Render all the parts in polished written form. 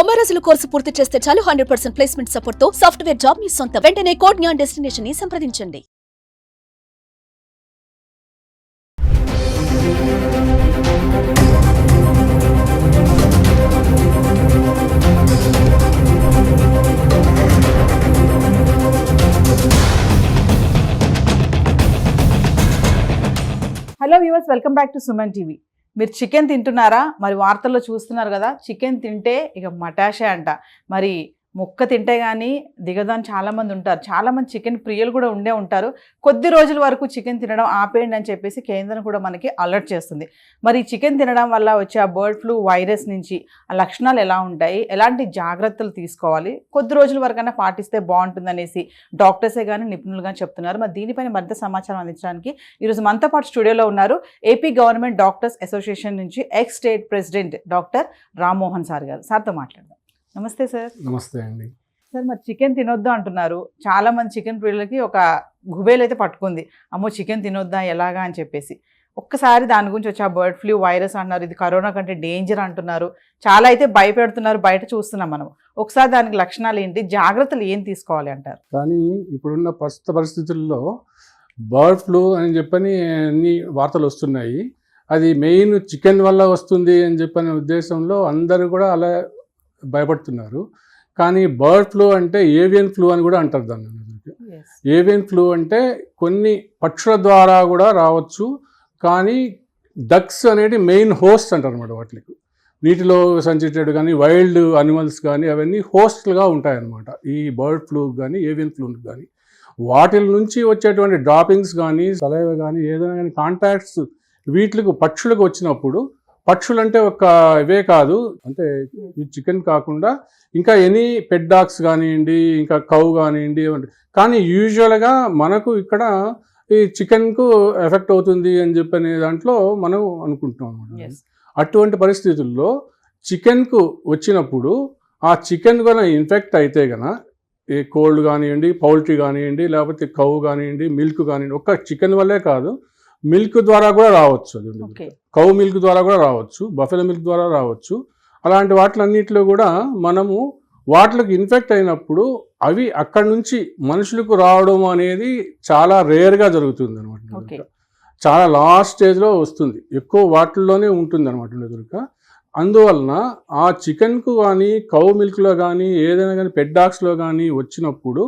90 రోజుల కోర్సు పూర్తి చేస్తే చాలు 100% ప్లేస్మెంట్ సపోర్ట్ తో సాఫ్ట్వేర్ జాబ్ మీ సొంతం. వెంటనే కోడ్ జ్ఞాన్ డెస్టినేషన్ ని సంప్రదించండి. Hello viewers, welcome back to Suman TV. మీరు చికెన్ తింటున్నారా? మరి వార్తల్లో చూస్తున్నారు కదా, చికెన్ తింటే ఇక మటాషే అంట. మరి ముక్క తింటే కానీ దిగదని చాలామంది ఉంటారు. చాలామంది చికెన్ ప్రియులు కూడా ఉండే ఉంటారు. కొద్ది రోజుల వరకు చికెన్ తినడం ఆపేయండి అని చెప్పేసి కేంద్రం కూడా మనకి అలర్ట్ చేస్తుంది. మరి చికెన్ తినడం వల్ల వచ్చే ఆ బర్డ్ ఫ్లూ వైరస్ నుంచి ఆ లక్షణాలు ఎలా ఉంటాయి, ఎలాంటి జాగ్రత్తలు తీసుకోవాలి, కొద్ది రోజుల వరకైనా పాటిస్తే బాగుంటుందనేసి డాక్టర్సే కానీ నిపుణులు కానీ చెప్తున్నారు. మరి దీనిపైన మరింత సమాచారం అందించడానికి ఈరోజు మనతో పాటు స్టూడియోలో ఉన్నారు ఏపీ గవర్నమెంట్ డాక్టర్స్ అసోసియేషన్ నుంచి X state president doctor Rammohan sir గారు. సార్తో మాట్లాడదాం. నమస్తే సార్. నమస్తే అండి. సార్, మరి చికెన్ తినొద్దు అంటున్నారు. చాలామంది చికెన్ ప్రియులకి ఒక గుబేలు అయితే పట్టుకుంది, అమ్మో చికెన్ తినొద్దా ఎలాగా అని చెప్పేసి. ఒక్కసారి దాని గురించి వచ్చి ఆ బర్డ్ ఫ్లూ వైరస్ అంటున్నారు, ఇది కరోనా కంటే డేంజర్ అంటున్నారు, చాలా అయితే భయపెడుతున్నారు, బయట చూస్తున్నాం మనం. ఒకసారి దానికి లక్షణాలు ఏంటి, జాగ్రత్తలు ఏం తీసుకోవాలి అంటారు? కానీ ఇప్పుడున్న ప్రస్తుత పరిస్థితుల్లో బర్డ్ ఫ్లూ అని చెప్పని అన్ని వార్తలు వస్తున్నాయి. అది మెయిన్ చికెన్ వల్ల వస్తుంది అని చెప్పనే ఉద్దేశంలో అందరూ కూడా అలా భయపడుతున్నారు. కానీ బర్డ్ ఫ్లూ అంటే ఏవియన్ ఫ్లూ అని కూడా అంటారు దాన్ని. ఏవియన్ ఫ్లూ అంటే కొన్ని పక్షుల ద్వారా కూడా రావచ్చు, కానీ డక్స్ అనేది మెయిన్ హోస్ట్ అంటారు అన్నమాట. వాటికి నీటిలో సంచేటెడ్ కానీ వైల్డ్ అనిమల్స్ కానీ అవన్నీ హోస్ట్లుగా ఉంటాయన్నమాట. ఈ బర్డ్ ఫ్లూ కానీ ఏవియన్ ఫ్లూ కానీ వాటి నుంచి వచ్చేటువంటి డ్రాపింగ్స్ కానీ సలైవ కానీ ఏదైనా కానీ కాంటాక్ట్స్ వీటికి పక్షులకు వచ్చినప్పుడు, పక్షులు అంటే ఒక ఇవే కాదు, అంటే ఈ చికెన్ కాకుండా ఇంకా ఎనీ పెట్ డాగ్స్ కానివ్వండి, ఇంకా కౌ కానివ్వండి, కానీ యూజువల్గా మనకు ఇక్కడ ఈ చికెన్కు ఎఫెక్ట్ అవుతుంది అని చెప్పనే దాంట్లో మనం అనుకుంటున్నాం అనమాట. అటువంటి పరిస్థితుల్లో చికెన్కు వచ్చినప్పుడు ఆ చికెన్ కనుక ఇన్ఫెక్ట్ అయితే కనుక ఈ కోల్డ్ కానివ్వండి, పౌల్ట్రీ కానివ్వండి, లేకపోతే కౌ కానివ్వండి, మిల్క్ కానివ్వండి, ఒక్క చికెన్ వల్లే కాదు, మిల్క్ ద్వారా కూడా రావచ్చు. అది కౌ మిల్క్ ద్వారా కూడా రావచ్చు, బఫెలో మిల్క్ ద్వారా రావచ్చు. అలాంటి వాటిలన్నిటిలో కూడా మనము వాటికి ఇన్ఫెక్ట్ అయినప్పుడు అవి అక్కడి నుంచి మనుషులకు రావడం అనేది చాలా రేర్గా జరుగుతుంది అనమాట. చాలా లాస్ట్ స్టేజ్లో వస్తుంది, ఎక్కువ వాటిల్లోనే ఉంటుంది అనమాట. అందువలన ఆ చికెన్కు కానీ కౌ మిల్క్లో కానీ ఏదైనా కానీ పెట్ డాగ్స్లో కానీ వచ్చినప్పుడు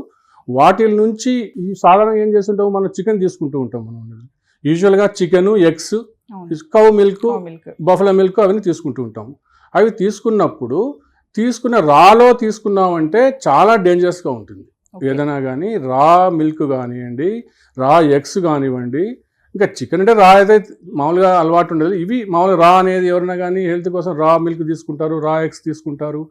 వాటి నుంచి ఈ సాధారణంగా ఏం చేస్తుంటాము, మనం చికెన్ తీసుకుంటూ ఉంటాం. మనం యూజువల్గా chicken, eggs, cow milk, buffalo milk అవన్నీ తీసుకుంటూ ఉంటాము. అవి తీసుకున్నప్పుడు రాలో తీసుకున్నామంటే చాలా డేంజరస్గా ఉంటుంది. ఏదైనా కానీ రా మిల్క్ కానివ్వండి, రా ఎగ్స్ కానివ్వండి, ఇంకా చికెన్ అంటే రా అయితే మామూలుగా అలవాటు ఉండదు. ఇవి మామూలుగా రా అనేది ఎవరైనా కానీ హెల్త్ కోసం రా మిల్క్ తీసుకుంటారు, రా ఎగ్స్ తీసుకుంటారు.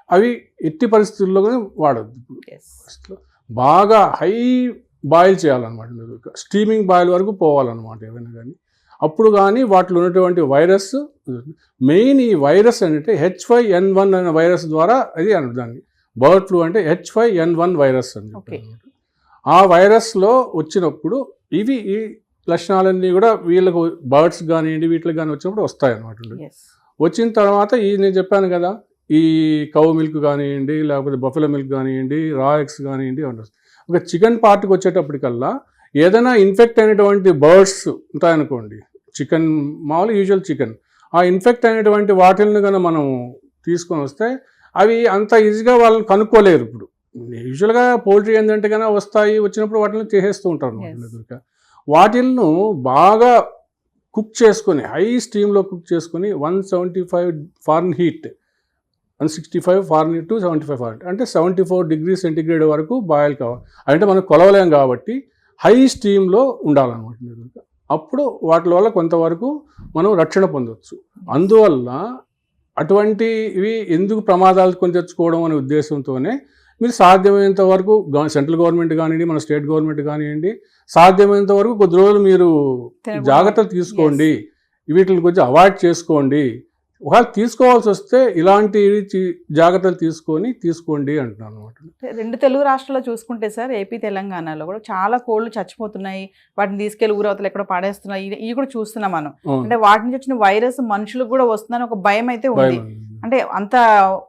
అవి ఎట్టి పరిస్థితుల్లో వాడద్దు. బాగా హై బాయిల్ చేయాలన్నమాట, స్టీమింగ్ బాయిల్ వరకు పోవాలన్నమాట ఏమైనా కానీ. అప్పుడు కానీ వాటిలో ఉన్నటువంటి వైరస్, మెయిన్ ఈ వైరస్ అంటే H5N1 అనే వైరస్ ద్వారా అది అన్నది. దాన్ని బర్డ్ ఫ్లూ అంటే H5N1 వైరస్ అని చెప్పారు. ఆ వైరస్లో వచ్చినప్పుడు ఇవి ఈ లక్షణాలన్నీ కూడా వీళ్ళకు బర్డ్స్ కానివ్వండి వీటికి కానీ వచ్చినప్పుడు వస్తాయి అన్నమాట. వచ్చిన తర్వాత నేను చెప్పాను కదా, ఈ కౌ మిల్క్ కానివ్వండి, లేకపోతే బఫెలో మిల్క్ కానివ్వండి, రా ఎగ్స్ కానివ్వండి, ఒక చికెన్ పార్ట్కి వచ్చేటప్పటికల్లా ఏదైనా ఇన్ఫెక్ట్ అయినటువంటి బర్డ్స్ ఉంటాయనుకోండి, చికెన్ మామూలు యూజువల్ చికెన్, ఆ ఇన్ఫెక్ట్ అయినటువంటి వాటిల్ని కనుక మనం తీసుకొని వస్తే అవి అంత ఈజీగా వాళ్ళని కనుక్కోలేరు. ఇప్పుడు యూజువల్గా పౌల్ట్రీ ఏంటంటే కనుక వస్తాయి, వచ్చినప్పుడు వాటిని చేసేస్తూ ఉంటారు అన్నమాట. వాటిల్ను బాగా కుక్ చేసుకొని హై స్టీమ్లో కుక్ చేసుకొని 175 ఫారెన్హీట్ 165 ఫారెన్హీట్ టు 75 ఫారెన్హీట్ అంటే 74 డిగ్రీ సెంటిగ్రేడ్ వరకు బాయిల్ కావాలి. అంటే మనం కొలవలేం కాబట్టి హై స్టీమ్లో ఉండాలన్నమాట. అప్పుడు వాటి వల్ల కొంతవరకు మనం రక్షణ పొందవచ్చు. అందువల్ల అటువంటివి ఎందుకు ప్రమాదాలు కొని తెచ్చుకోవడం అనే ఉద్దేశంతోనే మీరు సాధ్యమైనంత వరకు సెంట్రల్ గవర్నమెంట్ కానివ్వండి, మన స్టేట్ గవర్నమెంట్ కానివ్వండి, సాధ్యమైనంత వరకు కొద్ది రోజులు మీరు జాగ్రత్తలు తీసుకోండి, వీటిని కొంచెం అవాయిడ్ చేసుకోండి. ఒకవేళ తీసుకోవాల్సి వస్తే ఇలాంటి జాగ్రత్తలు తీసుకోండి అంటున్నాను అనమాట. రెండు తెలుగు రాష్ట్రాల్లో చూసుకుంటే సార్, ఏపీ తెలంగాణలో కూడా చాలా కోళ్ళు చచ్చిపోతున్నాయి, వాటిని తీసుకెళ్లి ఊరవతలు ఎక్కడ పడేస్తున్నాయి, ఇవి కూడా చూస్తున్నాం మనం. అంటే వాటి నుంచి వచ్చిన వైరస్ మనుషులకు కూడా వస్తుందని ఒక భయం అయితే ఉంది. అంటే అంత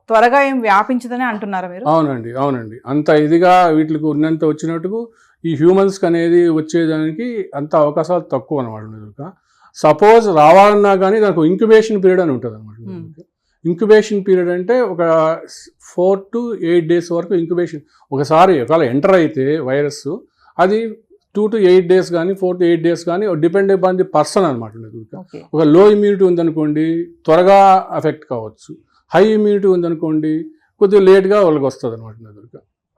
త్వరగా ఏం వ్యాపించదని అంటున్నారా మీరు? అవునండి అంత ఇదిగా వీటికి ఉన్నంత వచ్చినట్టుకు ఈ హ్యూమన్స్కి అనేది వచ్చేదానికి అంత అవకాశాలు తక్కువ అనమాట. సపోజ్ రావాలన్నా కానీ దానికి ఇంక్యుబేషన్ పీరియడ్ అని ఉంటుంది అనమాట. ఇంక్యుబేషన్ పీరియడ్ అంటే ఒక 4 to 8 days వరకు ఇంక్యుబేషన్. ఒకసారి ఒకవేళ ఎంటర్ అయితే వైరస్ అది 2 to 8 days కానీ 4 to 8 days కానీ డిపెండ్ అపాన్ ది పర్సన్ అనమాట. ఒక లో ఇమ్యూనిటీ ఉందనుకోండి త్వరగా ఎఫెక్ట్ కావచ్చు, హై ఇమ్యూనిటీ ఉందనుకోండి కొద్దిగా లేట్గా వాళ్ళకి వస్తుంది అనమాట.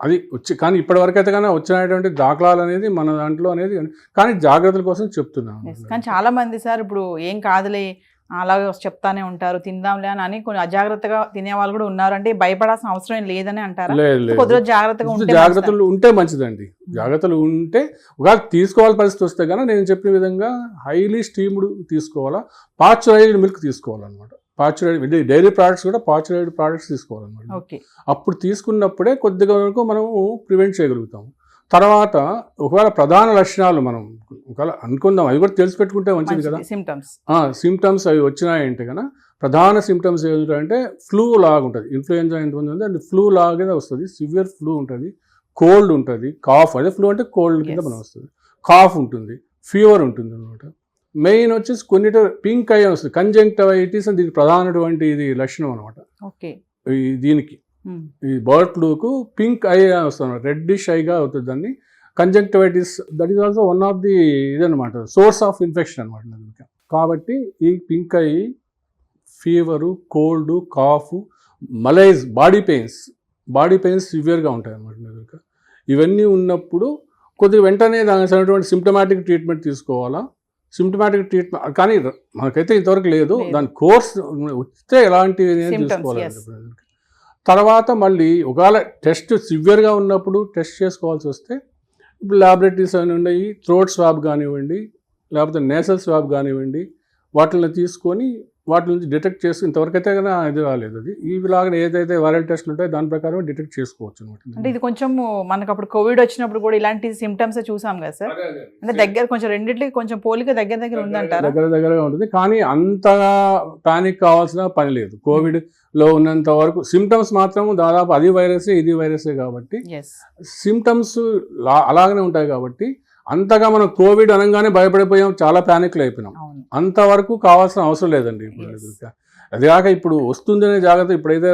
అది కానీ ఇప్పటివరకు అయితే కానీ వచ్చినటువంటి దాఖలాలు అనేది మన దాంట్లో అనేది, కానీ జాగ్రత్తల కోసం చెప్తున్నాను. కానీ చాలా మంది సార్ ఇప్పుడు ఏం కాదులే అలాగే చెప్తానే ఉంటారు, తిందాంలే అని కొన్ని అజాగ్రత్తగా తినే వాళ్ళు కూడా ఉన్నారు. అంటే భయపడాల్సిన అవసరం ఏం లేదని అంటారా? కొద్దిగా జాగ్రత్తలు ఉంటే మంచిదండి. జాగ్రత్తలు ఉంటే ఒకవేళ తీసుకోవాల్సిన పరిస్థితి వస్తే కానీ నేను చెప్పిన విధంగా హైలీ స్టీమ్డ్ తీసుకోవాలా, పాశ్చరైజ్డ్ మిల్క్ తీసుకోవాలన్నమాట. పాశ్చరైజ్డ్ డైరీ ప్రోడక్ట్స్ కూడా పాశ్చరైజ్డ్ ప్రోడక్ట్స్ తీసుకోవాలన్నమాట. అప్పుడు తీసుకున్నప్పుడే కొద్దిగా వరకు మనం ప్రివెంట్ చేయగలుగుతాం. తర్వాత ఒకవేళ ప్రధాన లక్షణాలు మనం ఒకవేళ అనుకుందాం, అవి కూడా తెలిసి పెట్టుకుంటే మంచిది కదా. సిమ్టమ్స్ అవి వచ్చినాయంటే కన్నా ప్రధాన సిమ్టమ్స్ ఏంటంటే ఫ్లూ లాగా ఉంటుంది. ఇన్ఫ్లుయెన్జా ఎంత ఉంది అంటే ఫ్లూ లాగే వస్తుంది, సివియర్ ఫ్లూ ఉంటుంది, కోల్డ్ ఉంటుంది, కాఫ్, అదే ఫ్లూ అంటే కోల్డ్ కింద మనం వస్తుంది, కాఫ్ ఉంటుంది, ఫీవర్ ఉంటుంది అనమాట. మెయిన్ వచ్చేసి కొన్నిటి పింక్ ఐ వస్తుంది, కంజంక్టివైటిస్ అని దీనికి ప్రధానటువంటి ఇది లక్షణం అనమాట. దీనికి ఈ బర్డ్ ఫ్లూకు పింక్ ఐ వస్తుంది, రెడ్డిష్ ఐగా అవుతుంది. దాన్ని conjunctivitis that is also one of the ఇదనమాట, సోర్స్ ఆఫ్ ఇన్ఫెక్షన్ అనమాట. కాబట్టి ఈ pink eye, fever, cold, cough, malaise, body pains సివియర్గా ఉంటాయి అనమాట. ఇవన్నీ ఉన్నప్పుడు కొద్దిగా వెంటనే దానికి సిమ్టమాటిక్ ట్రీట్మెంట్ తీసుకోవాలా. సిమ్టమాటిక్ ట్రీట్మెంట్ కానీ మనకైతే ఇంతవరకు లేదు, దాని కోర్స్ వస్తే ఎలాంటివి తీసుకోవాలి. తర్వాత మళ్ళీ ఒకవేళ టెస్ట్ సివియర్గా ఉన్నప్పుడు టెస్ట్ చేసుకోవాల్సి వస్తే ఇప్పుడు ల్యాబొరేటరీస్ అని ఉన్నాయి, థ్రోట్ స్వాబ్ కానివ్వండి లేకపోతే నేసల్ స్వాబ్ కానివ్వండి, వాటిని తీసుకొని వాటి నుంచి డిటెక్ట్ చేసి ఇంతవరకు అయితే కన్నా ఇది రాలేదు. అది ఇవిలాగా ఏదైతే వైరల్ టెస్ట్లు ఉంటాయో దాని ప్రకారం డిటెక్ట్ చేసుకోవచ్చు అనమాట. అంటే ఇది కొంచెం మనకు అప్పుడు కోవిడ్ వచ్చినప్పుడు కూడా ఇలాంటి సిమ్టమ్స్ చూసాం కదా సార్, అంటే దగ్గర కొంచెం రెండిట్లకి కొంచెం పోలిక దగ్గర ఉందంటారు. దగ్గరగా ఉంటుంది, కానీ అంతగా పానిక్ కావాల్సిన పని లేదు. కోవిడ్ లో ఉన్నంత వరకు సిమ్టమ్స్ మాత్రం దాదాపు అది వైరసే ఇది వైరసే కాబట్టి సిమ్టమ్స్ అలాగనే ఉంటాయి. కాబట్టి అంతగా మనం కోవిడ్ అనగానే భయపడిపోయాం, చాలా ప్యానిక్లు అయిపోయినాం. అంతవరకు కావాల్సిన అవసరం లేదండి. అది కాక ఇప్పుడు వస్తుందనే జాగ్రత్త, ఇప్పుడైతే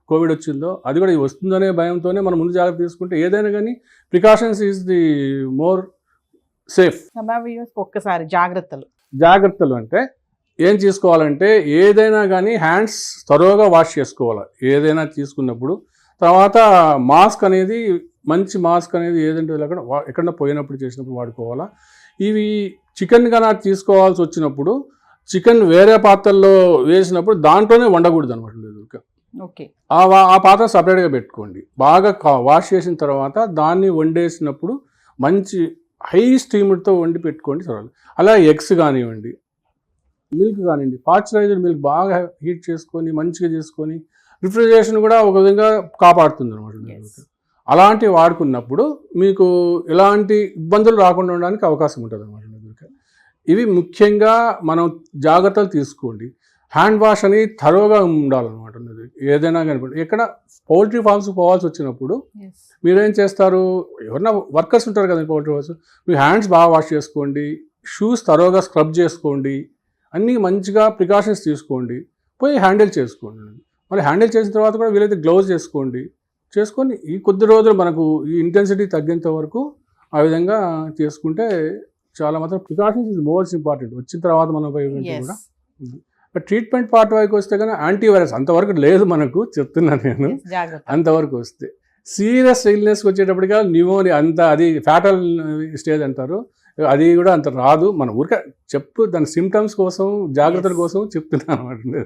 కోవిడ్ వచ్చిందో అది కూడా వస్తుందనే భయంతోనే మనం ముందు జాగ్రత్త తీసుకుంటే ఏదైనా కానీ precautions is the more safe. ఒక్కసారి జాగ్రత్తలు అంటే ఏం తీసుకోవాలంటే ఏదైనా కానీ హ్యాండ్స్ త్వరగా వాష్ చేసుకోవాలి ఏదైనా తీసుకున్నప్పుడు. తర్వాత మాస్క్ అనేది మంచి మాస్క్ అనేది ఏదంటే ఎక్కడన్నా పోయినప్పుడు చేసినప్పుడు వాడుకోవాలా. ఇవి చికెన్ కన్నా తీసుకోవాల్సి వచ్చినప్పుడు చికెన్ వేరే పాత్రల్లో వేసినప్పుడు దాంట్లోనే వండకూడదు అనమాట. ఆ పాత్ర సపరేట్గా పెట్టుకోండి. బాగా వాష్ చేసిన తర్వాత దాన్ని వండేసినప్పుడు మంచి హై స్టీమ్తో వండి పెట్టుకోండి. అలా ఎగ్స్ కానివ్వండి, మిల్క్ కానివ్వండి, పాశ్చరైజ్డ్ మిల్క్ బాగా హీట్ చేసుకొని మంచిగా చేసుకొని రిఫ్రిజరేషన్ కూడా ఒక విధంగా కాపాడుతుంది అనమాట. అలాంటివి వాడుకున్నప్పుడు మీకు ఎలాంటి ఇబ్బందులు రాకుండా ఉండడానికి అవకాశం ఉంటుంది అనమాట. ఇవి ముఖ్యంగా మనం జాగ్రత్తలు తీసుకోండి. హ్యాండ్ వాష్ అని థరోగా ఉండాలన్నమాట. ఏదైనా కానీ ఎక్కడ పౌల్ట్రీ ఫార్మ్స్ పోవాల్సి వచ్చినప్పుడు మీరేం చేస్తారు, ఎవరైనా వర్కర్స్ ఉంటారు కదా పౌల్ట్రీ ఫార్మ్స్, మీ హ్యాండ్స్ బాగా వాష్ చేసుకోండి, షూస్ థరోగా స్క్రబ్ చేసుకోండి, అన్నీ మంచిగా ప్రికాషన్స్ తీసుకోండి, పోయి హ్యాండిల్ చేసుకోండి. మరి హ్యాండిల్ చేసిన తర్వాత కూడా వీలైతే గ్లౌజ్ చేసుకొని ఈ కొద్ది రోజులు మనకు ఈ ఇంటెన్సిటీ తగ్గేంత వరకు ఆ విధంగా చేసుకుంటే చాలా మాత్రం ప్రికాషన్స్ ఇస్ మోస్ట్ ఇంపార్టెంట్. వచ్చిన తర్వాత మనం కూడా ట్రీట్మెంట్ పార్ట్ వరకు వస్తే కానీ యాంటీవైరస్ అంతవరకు లేదు మనకు, చెప్తున్నాను నేను. అంతవరకు వస్తే సీరియస్ ఇల్నెస్కి వచ్చేటప్పటిగా న్యూమోనియా అంత అది ఫ్యాటల్ స్టేజ్ అంటారు, అది కూడా అంత రాదు. మన ఊరికే దాని సిమ్టమ్స్ కోసం జాగ్రత్తల కోసం చెప్తున్నాను అనమాట.